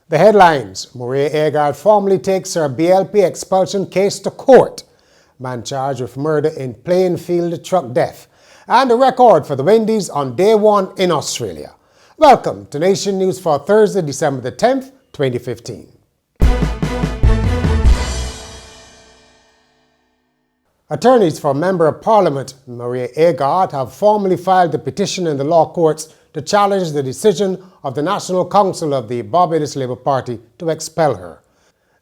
The headlines: Maria Agard formally takes her BLP expulsion case to court. Man charged with murder in Plainfield truck death. And a record for the Windies on day one in Australia. Welcome to Nation News for Thursday, December the 10th, 2015. Attorneys for Member of Parliament Maria Agard have formally filed a petition in the law courts to challenge the decision of the National Council of the Barbados Labour Party to expel her.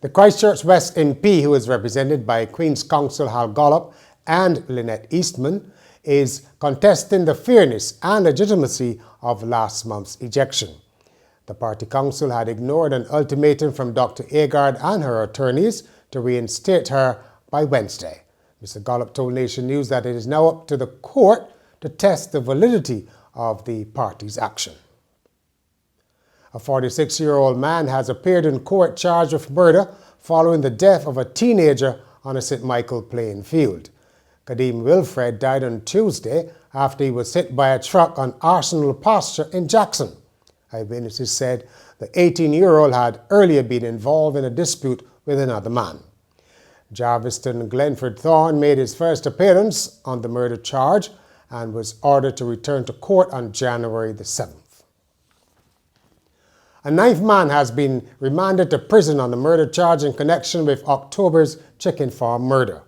The Christchurch West MP, who is represented by Queen's Counsel Hal Gollop and Lynette Eastman, is contesting the fairness and legitimacy of last month's ejection. The party council had ignored an ultimatum from Dr. Agard and her attorneys to reinstate her by Wednesday. Mr. Gollop told Nation News that it is now up to the court to test the validity of the party's action. A 46-year-old man has appeared in court charged with murder following the death of a teenager on a St. Michael playing field. Kadeem Wilfred died on Tuesday after he was hit by a truck on Arsenal Pasture in Jackson. Eyewitnesses said the 18-year-old had earlier been involved in a dispute with another man. Jarviston Glenford Thorne made his first appearance on the murder charge and was ordered to return to court on January the 7th. A ninth man has been remanded to prison on the murder charge in connection with October's chicken farm murder.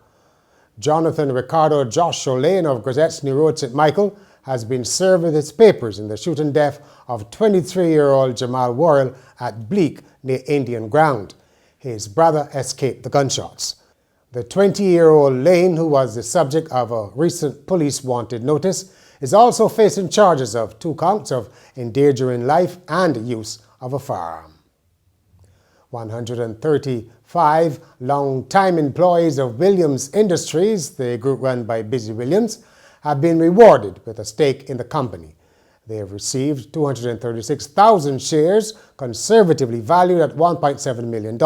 Jonathan Ricardo Joshua Lane of Grizetny Road, St. Michael, has been served with his papers in the shooting death of 23-year-old Jamal Worrell at Bleak near Indian Ground. His brother escaped the gunshots. The 20-year-old Lane, who was the subject of a recent police wanted notice, is also facing charges of 2 counts of endangering life and use of a firearm. 135 long-time employees of Williams Industries, the group run by Busy Williams, have been rewarded with a stake in the company. They have received 236,000 shares, conservatively valued at $1.7 million.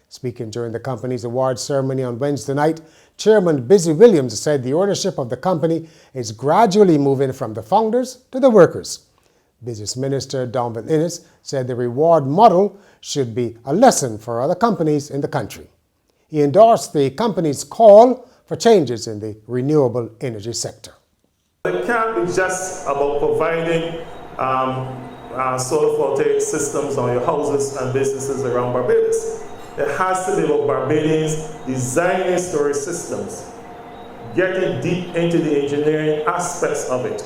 Speaking during the company's awards ceremony on Wednesday night, Chairman Busy Williams said the ownership of the company is gradually moving from the founders to the workers. Business Minister Donvan Innes said the reward model should be a lesson for other companies in the country. He endorsed the company's call for changes in the renewable energy sector. It can't be just about providing solar photovoltaic systems on your houses and businesses around Barbados. It has to be about Barbadians designing storage systems, getting deep into the engineering aspects of it,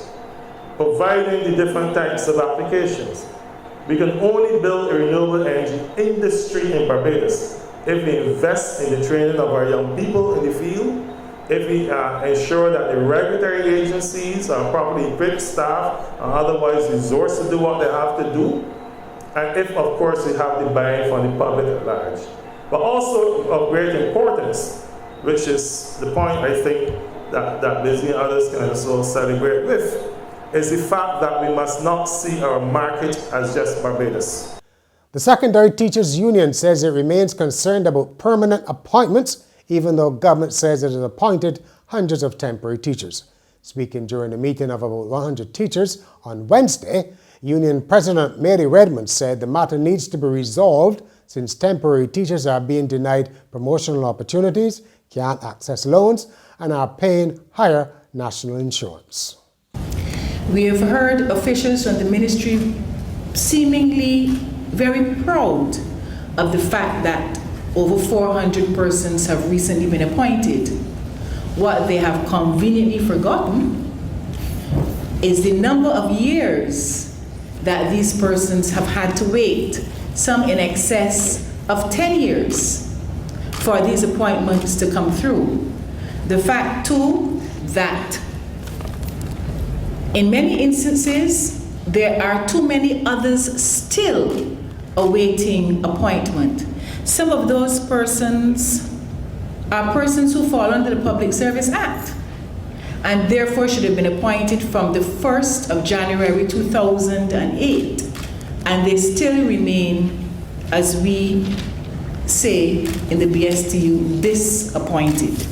providing the different types of applications. We can only build a renewable energy industry in Barbados if we invest in the training of our young people in the field, if we ensure that the regulatory agencies are properly equipped, staff, and otherwise resourced to do what they have to do, and if, of course, we have the buy-in from the public at large. But also of great importance, which is the point I think that Busy and others can also celebrate with, is the fact that we must not see our market as just Barbados. The Secondary Teachers Union says it remains concerned about permanent appointments, even though government says it has appointed hundreds of temporary teachers. Speaking during a meeting of about 100 teachers on Wednesday, Union President Mary Redmond said the matter needs to be resolved since temporary teachers are being denied promotional opportunities, can't access loans, and are paying higher national insurance. We have heard officials from the ministry seemingly very proud of the fact that over 400 persons have recently been appointed. What they have conveniently forgotten is the number of years that these persons have had to wait, some in excess of 10 years, for these appointments to come through. The fact, too, that in many instances, there are too many others still awaiting appointment. Some of those persons are persons who fall under the Public Service Act and therefore should have been appointed from the 1st of January 2008, and they still remain, as we say in the BSTU, disappointed.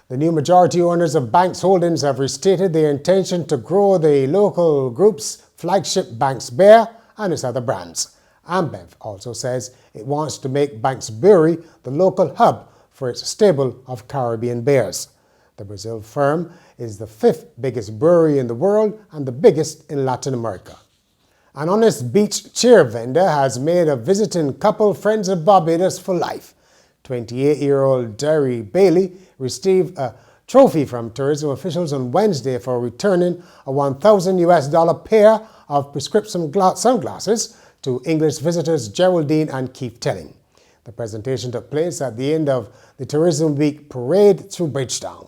The new majority owners of Banks Holdings have restated their intention to grow the local group's flagship Banks Bear and its other brands. Ambev also says it wants to make Banks Brewery the local hub for its stable of Caribbean beers. The Brazil firm is the 5th biggest brewery in the world and the biggest in Latin America. An honest beach chair vendor has made a visiting couple friends of Barbados for life. 28-year-old Derry Bailey received a trophy from tourism officials on Wednesday for returning a $1,000 pair of prescription sunglasses to English visitors Geraldine and Keith Telling. The presentation took place at the end of the Tourism Week parade through Bridgetown.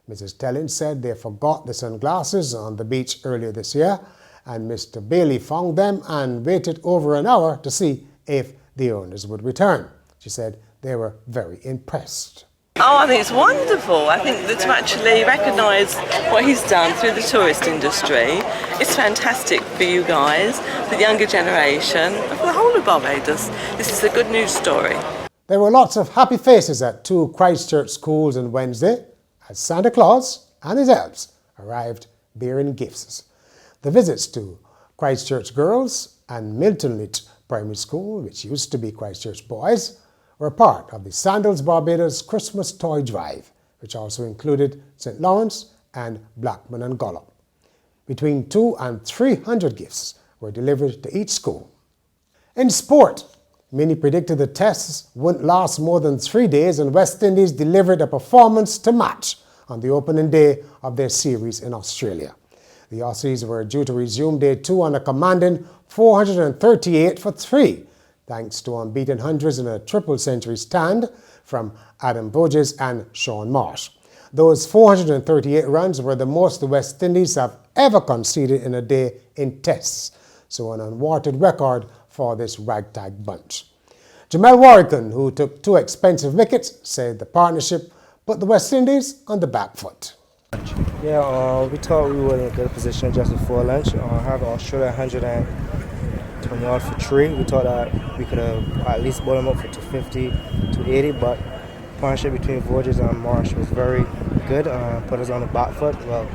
Mrs. Telling said they forgot the sunglasses on the beach earlier this year, and Mr. Bailey found them and waited over an hour to see if the owners would return. She said they were very impressed. Oh, I think it's wonderful. I think that to actually recognise what he's done through the tourist industry, it's fantastic for you guys, for the younger generation, and for the whole of Barbados. This is a good news story. There were lots of happy faces at 2 Christchurch schools on Wednesday as Santa Claus and his elves arrived bearing gifts. The visits to Christchurch Girls and Miltonlit Primary School, which used to be Christchurch Boys, were part of the Sandals Barbados Christmas Toy Drive, which also included St. Lawrence and Blackman and Gollop. Between 200 and 300 gifts were delivered to each school. In sport, many predicted the tests wouldn't last more than 3 days, and West Indies delivered a performance to match on the opening day of their series in Australia. The Aussies were due to resume day 2 on a commanding 438-for-3, thanks to unbeaten hundreds in a triple-century stand from Adam Burgess and Sean Marsh. Those 438 runs were the most the West Indies have ever conceded in a day in tests, so an unwarranted record for this ragtag bunch. Jamel Warrican, who took 2 expensive wickets, said the partnership put the West Indies on the back foot. Yeah, we thought we were in a good position just before lunch. Having Australia 120 odd for 3, we thought that we could have at least brought them up for 250, 280, but partnership between Burgess and Marsh was very good. Put us on the back foot, well,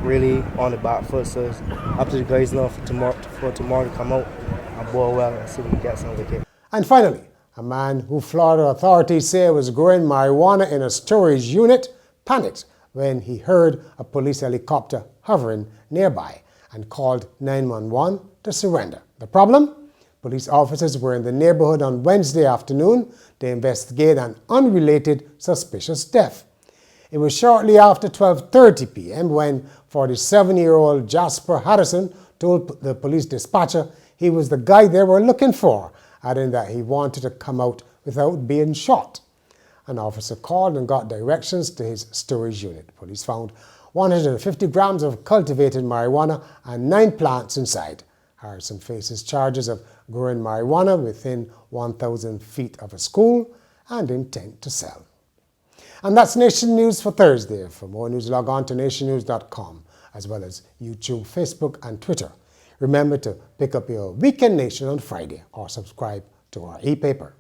really on the back foot. So it's up to the guys now for tomorrow to come out and bowl well and see if we can get some wicket. And finally, a man who Florida authorities say was growing marijuana in a storage unit panicked when he heard a police helicopter hovering nearby and called 911 to surrender. The problem? Police officers were in the neighborhood on Wednesday afternoon to investigate an unrelated suspicious death. It was shortly after 12:30 p.m. when 47-year-old Jasper Harrison told the police dispatcher he was the guy they were looking for, adding that he wanted to come out without being shot. An officer called and got directions to his storage unit. Police found 150 grams of cultivated marijuana and 9 plants inside. Harrison faces charges of growing marijuana within 1,000 feet of a school and intent to sell. And that's Nation News for Thursday. For more news, log on to nationnews.com, as well as YouTube, Facebook, and Twitter. Remember to pick up your Weekend Nation on Friday or subscribe to our e-paper.